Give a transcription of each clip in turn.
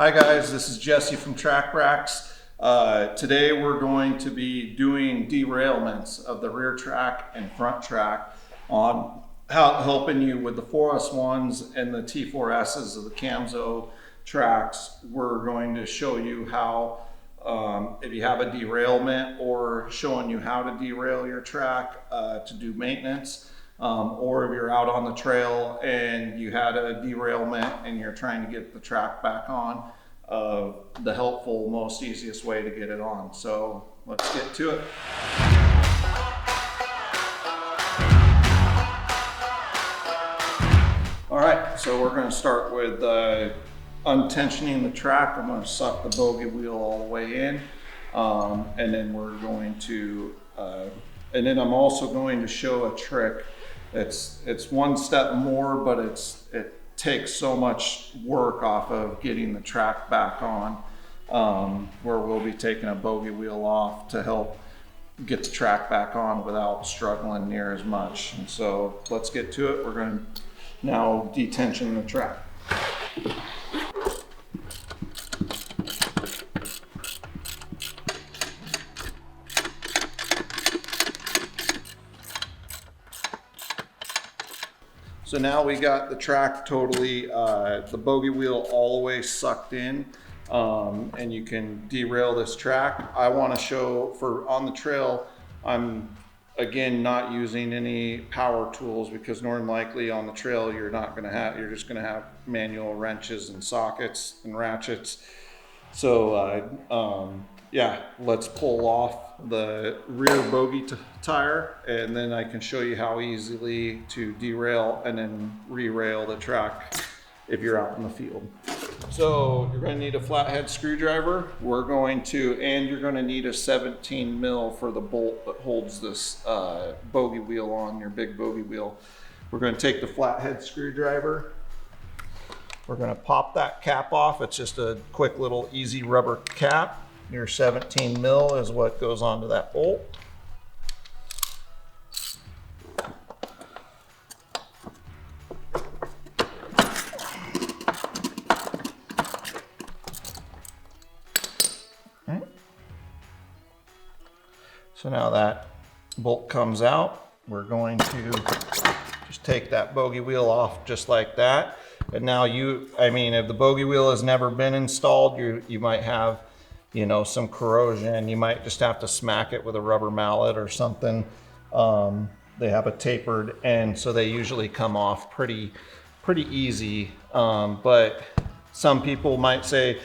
Hi guys, this is Jesse from Track Racks. Today we're going to be doing derailments of the rear track and front track on helping you with the 4S1s and the T4Ss of the Camso tracks. We're going to show you how, if you have a derailment, or showing you how to derail your track to do maintenance. Or if you're out on the trail and you had a derailment and you're trying to get the track back on, the helpful, most easiest way to get it on. So let's get to it. All right, so we're going to start with untensioning the track. I'm going to suck the bogey wheel all the way in, and then we're going to, and then I'm also going to show a trick. It's one step more, but it takes so much work off of getting the track back on, where we'll be taking a bogey wheel off to help get the track back on without struggling near as much. And so let's get to it. We're going to now detension the track. So now we got the track totally, the bogey wheel all the way sucked in, and you can derail this track. I want to show for on the trail, I'm again not using any power tools, because more than likely on the trail you're just going to have manual wrenches and sockets and ratchets. So yeah, let's pull off the rear bogey tire, and then I can show you how easily to derail and then re-rail the track if you're out in the field. So you're going to need a flathead screwdriver. You're going to need a 17 mil for the bolt that holds this bogey wheel on, your big bogey wheel. We're going to take the flathead screwdriver. We're going to pop that cap off. It's just a quick little easy rubber cap. Your 17 mil is what goes onto that bolt. Okay. So now that bolt comes out, we're going to just take that bogey wheel off just like that. And now if the bogey wheel has never been installed, you might have, some corrosion. You might just have to smack it with a rubber mallet or something. They have a tapered end, so they usually come off pretty easy. But some people might say,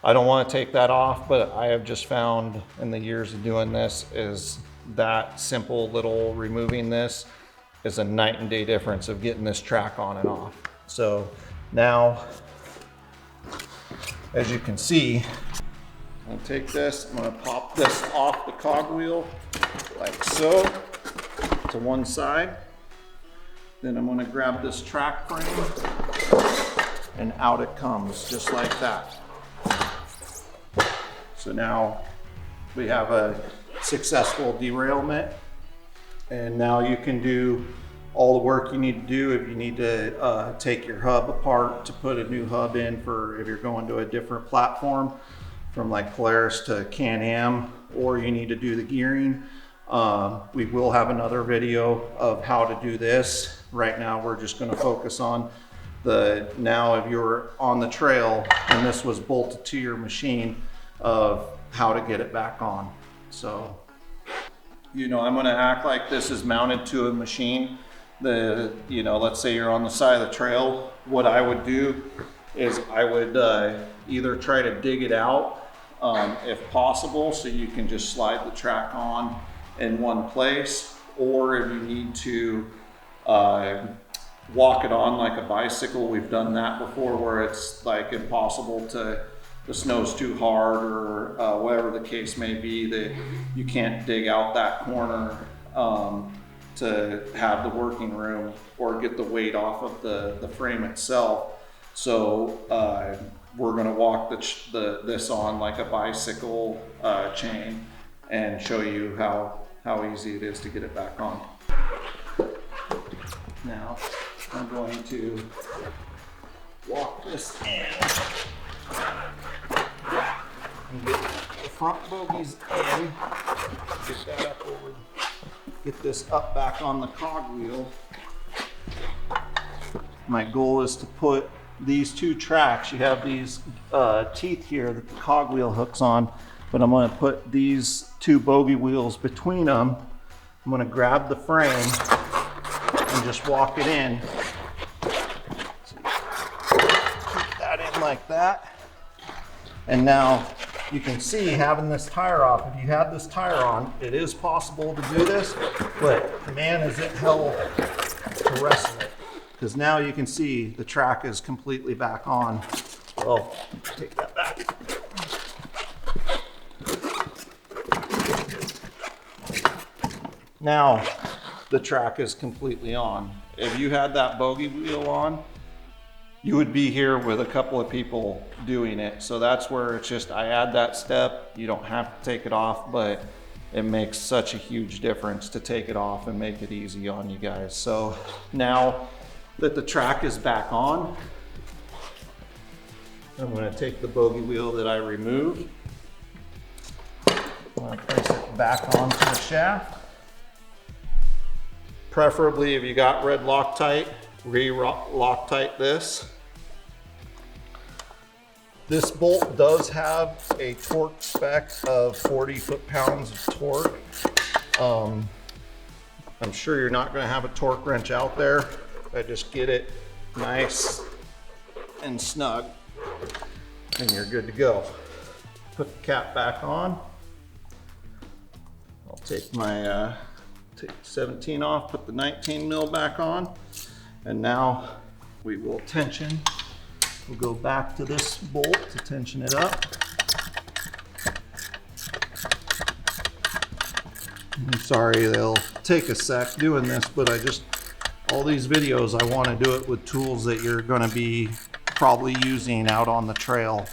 I don't want to take that off, but I have just found in the years of doing this is that simple little removing this is a night and day difference of getting this track on and off. So now, as you can see, I'm gonna take this, I'm gonna pop this off the cogwheel like so to one side. Then I'm gonna grab this track frame and out it comes just like that. So now we have a successful derailment, and now you can do all the work you need to do. If you need to take your hub apart to put a new hub in for if you're going to a different platform from like Polaris to Can-Am, or you need to do the gearing. We will have another video of how to do this. Right now we're just going to focus on if you're on the trail and this was bolted to your machine, of how to get it back on. So, I'm going to act like this is mounted to a machine. Let's say you're on the side of the trail. What I would do is I would either try to dig it out if possible, so you can just slide the track on in one place, or if you need to walk it on like a bicycle. We've done that before, where it's like impossible the snow's too hard, or whatever the case may be, that you can't dig out that corner to have the working room or get the weight off of the frame itself. So we're going to walk this on like a bicycle chain and show you how easy it is to get it back on. Now I'm going to walk this in. front bogies in. Get that up over, get this up back on the cogwheel. My goal is to put these two tracks, you have these teeth here that the cogwheel hooks on, but I'm going to put these two bogie wheels between them. I'm going to grab the frame and just walk it in. Keep that in like that. And now you can see having this tire off, if you have this tire on, it is possible to do this, but man, is it hell to wrestle it. Because now you can see the track is completely back on. Oh, take that back. Now the track is completely on. If you had that bogie wheel on, you would be here with a couple of people doing it. So that's where it's just, I add that step. You don't have to take it off, but it makes such a huge difference to take it off and make it easy on you guys. So now that the track is back on, I'm going to take the bogie wheel that I removed. I'm going to place it back onto the shaft. Preferably if you got red Loctite, re-Loctite this. This bolt does have a torque spec of 40 foot-pounds of torque. I'm sure you're not going to have a torque wrench out there. I just get it nice and snug and you're good to go. Put the cap back on. I'll take my take 17 off, put the 19 mil back on, and now we will tension. We'll go back to this bolt to tension it up. I'm sorry, they'll take a sec doing this, but all these videos, I want to do it with tools that you're going to be probably using out on the trail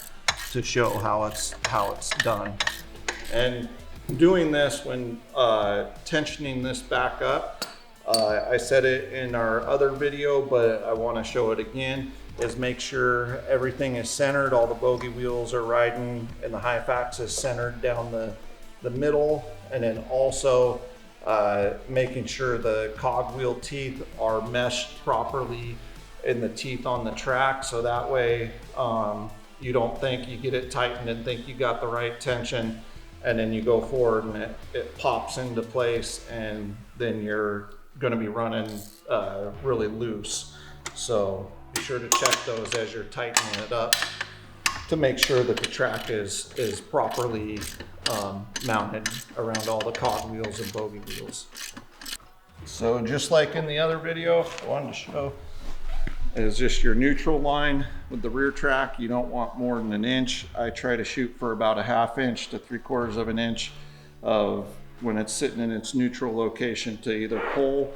to show how it's done. And doing this when tensioning this back up, I said it in our other video, but I want to show it again, is make sure everything is centered, all the bogie wheels are riding, and the high fax is centered down the middle, and then also making sure the cogwheel teeth are meshed properly in the teeth on the track, so that way you don't think you get it tightened and think you got the right tension, and then you go forward and it pops into place, and then you're going to be running really loose. So be sure to check those as you're tightening it up to make sure that the track is properly mounted around all the cogwheels and bogie wheels. So just like in the other video, I wanted to show is just your neutral line with the rear track. You don't want more than an inch. I try to shoot for about a ½ inch to 3/4 of an inch of when it's sitting in its neutral location to either pull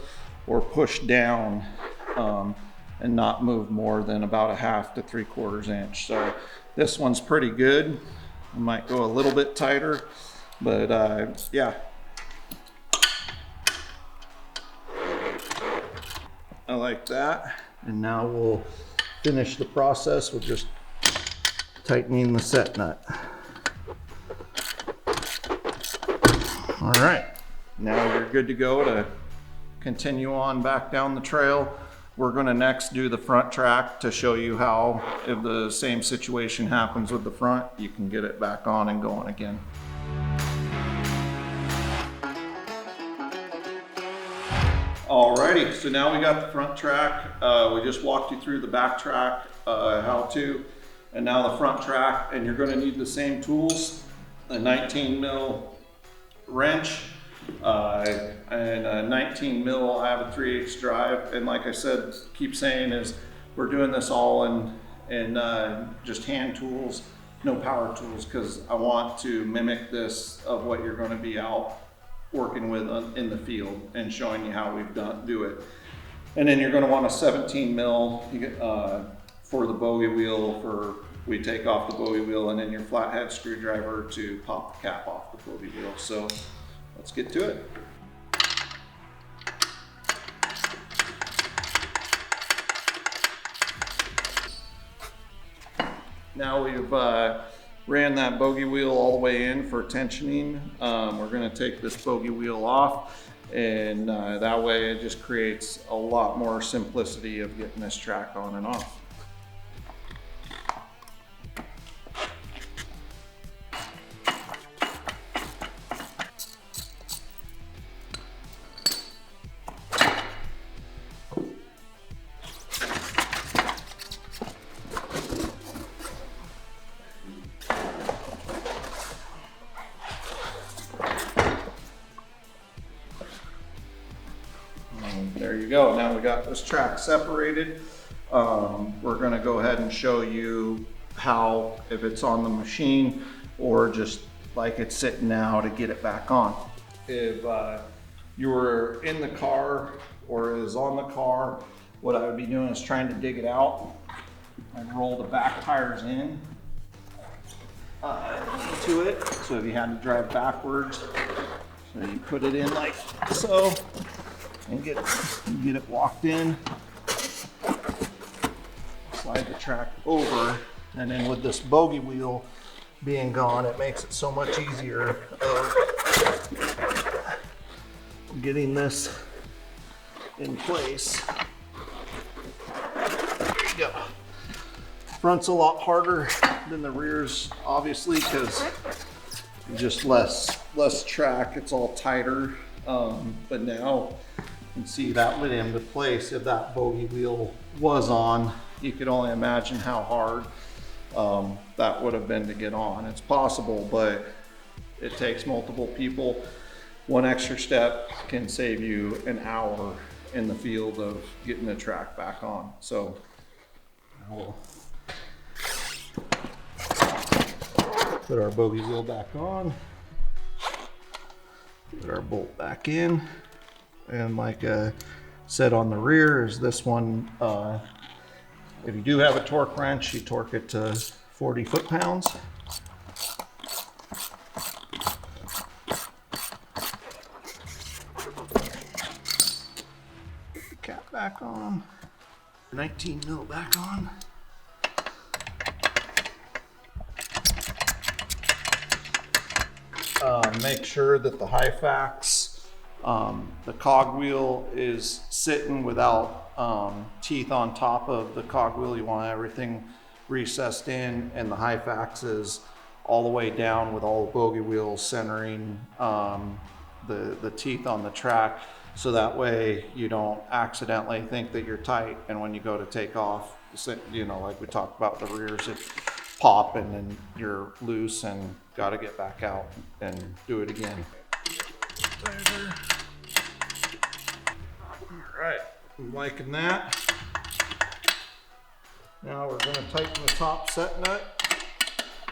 or push down and not move more than about a ½ to 3/4 inch. So this one's pretty good. I might go a little bit tighter, but yeah. I like that. And now we'll finish the process with just tightening the set nut. All right, now you're good to go to continue on back down the trail. We're gonna next do the front track to show you how, if the same situation happens with the front, you can get it back on and going again. Alrighty, so now we got the front track. We just walked you through the back track, how to, and now the front track, and you're gonna need the same tools, a 19 mil wrench, and a 19 mil, I have a 3/8 drive, and like I said, keep saying is, we're doing this all in just hand tools, no power tools, because I want to mimic this of what you're gonna be out working with in the field and showing you how we've do it. And then you're going to want a 17 mil for the bogie wheel, we take off the bogie wheel, and then your flathead screwdriver to pop the cap off the bogie wheel. So let's get to it. Now we've ran that bogey wheel all the way in for tensioning. We're going to take this bogey wheel off, and that way it just creates a lot more simplicity of getting this track on and off. There you go. Now we got this track separated. We're going to go ahead and show you how, if it's on the machine or just like it's sitting now, to get it back on. If you were in the car or is on the car, what I would be doing is trying to dig it out. I'd roll the back tires in into it. So if you had to drive backwards, so you put it in like so, and get it walked in, slide the track over, and then with this bogey wheel being gone, it makes it so much easier of getting this in place. There you go. Front's a lot harder than the rears, obviously, because just less track, it's all tighter. But now you can see that went into place. If that bogey wheel was on, you could only imagine how hard that would have been to get on. It's possible, but it takes multiple people. One extra step can save you an hour in the field of getting the track back on. So we'll put our bogey wheel back on, put our bolt back in, and like I said on the rear is this one, if you do have a torque wrench, you torque it to 40 foot-pounds. Put the cap back on, 19 mil back on. Make sure that the Hyfax, the cogwheel is sitting without teeth on top of the cogwheel. You want everything recessed in, and the Hyfax is all the way down with all the bogey wheels centering the teeth on the track, so that way you don't accidentally think that you're tight, and when you go to take off, you know, like we talked about the rears, it pop and then you're loose and got to get back out and do it again. All right, I'm liking that. Now we're going to tighten the top set nut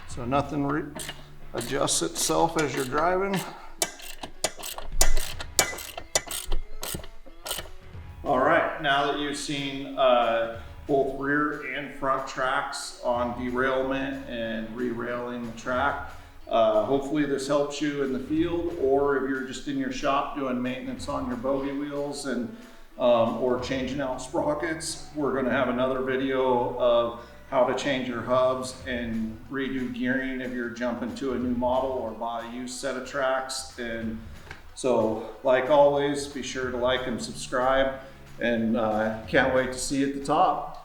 so nothing adjusts itself as you're driving. All right, now that you've seen both rear and front tracks on derailment and re-railing the track, hopefully this helps you in the field, or if you're just in your shop doing maintenance on your bogey wheels and or changing out sprockets. We're going to have another video of how to change your hubs and redo gearing if you're jumping to a new model or buy a used set of tracks. And so, like always, be sure to like and subscribe, and can't wait to see you at the top.